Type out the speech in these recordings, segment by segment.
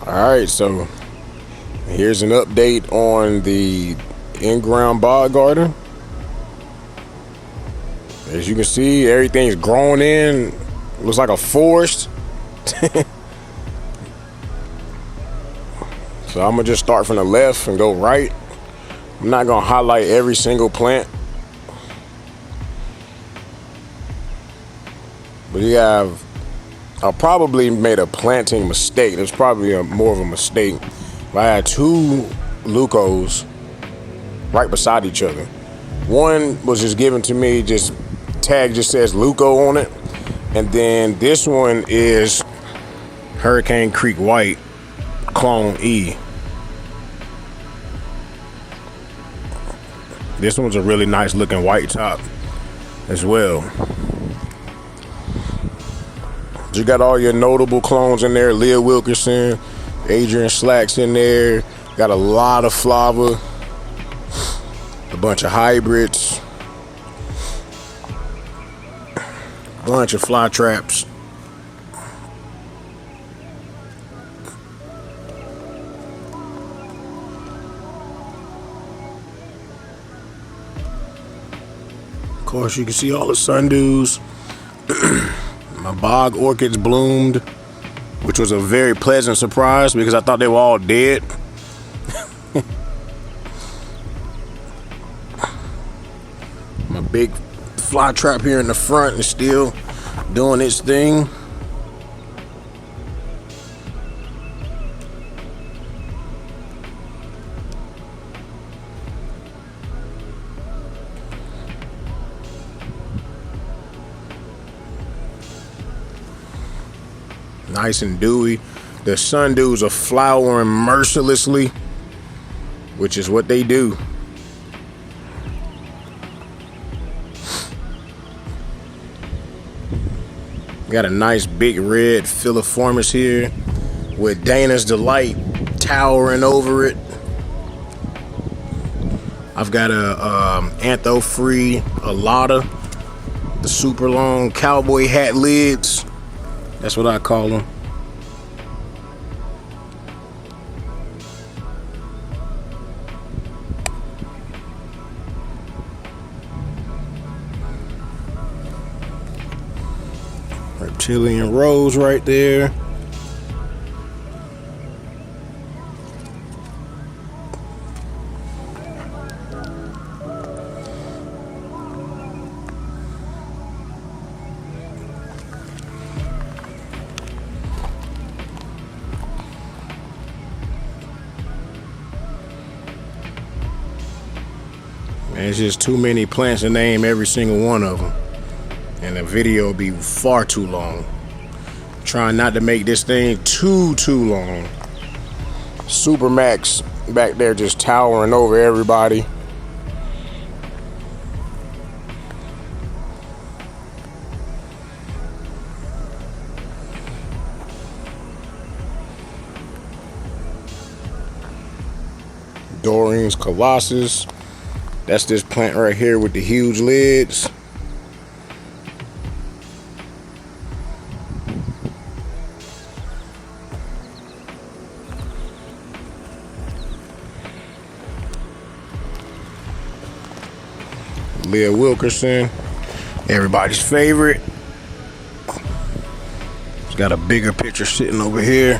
Alright, so here's an update on the in-ground bog garden. As you can see, everything's grown in. Looks like a forest. So I'm gonna just start from the left and go right. I'm not gonna highlight every single plant. But you have, I probably made a planting mistake. It was probably more of a mistake. I had two Lucos right beside each other. One was just given to me, just tag just says Luco on it. And then this one is Hurricane Creek White Clone E. This one's a really nice looking white top as well. You got all your notable clones in there. Leah Wilkerson, Adrian Slacks in there. Got a lot of flava, a bunch of hybrids, a bunch of fly traps. Of course, you can see all the sundews. My bog orchids bloomed, which was a very pleasant surprise because I thought they were all dead. My big fly trap here in the front is still doing its thing. Nice and dewy. The sundews are flowering mercilessly, which is what they do. Got a nice big red filiformis here with Dana's Delight towering over it. I've got a antho-free Alata, the super long cowboy hat lids. That's what I call them. Reptilian rose right there. It's just too many plants to name every single one of them, and the video will be far too long. Trying not to make this thing too long. Supermax back there just towering over everybody. Doreen's Colossus. That's this plant right here with the huge lids. Leah Wilkerson, everybody's favorite. It's got a bigger picture sitting over here.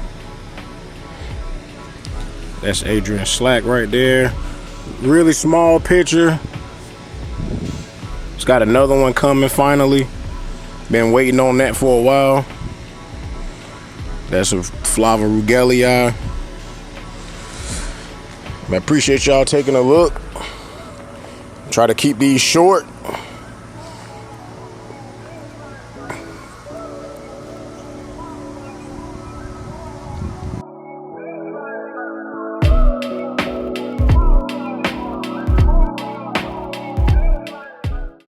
That's Adrian Slack right there. Really small picture. It's got another one coming finally. Been waiting on that for a while. That's a Flava Rugelii. I appreciate y'all taking a look. Try to keep these short.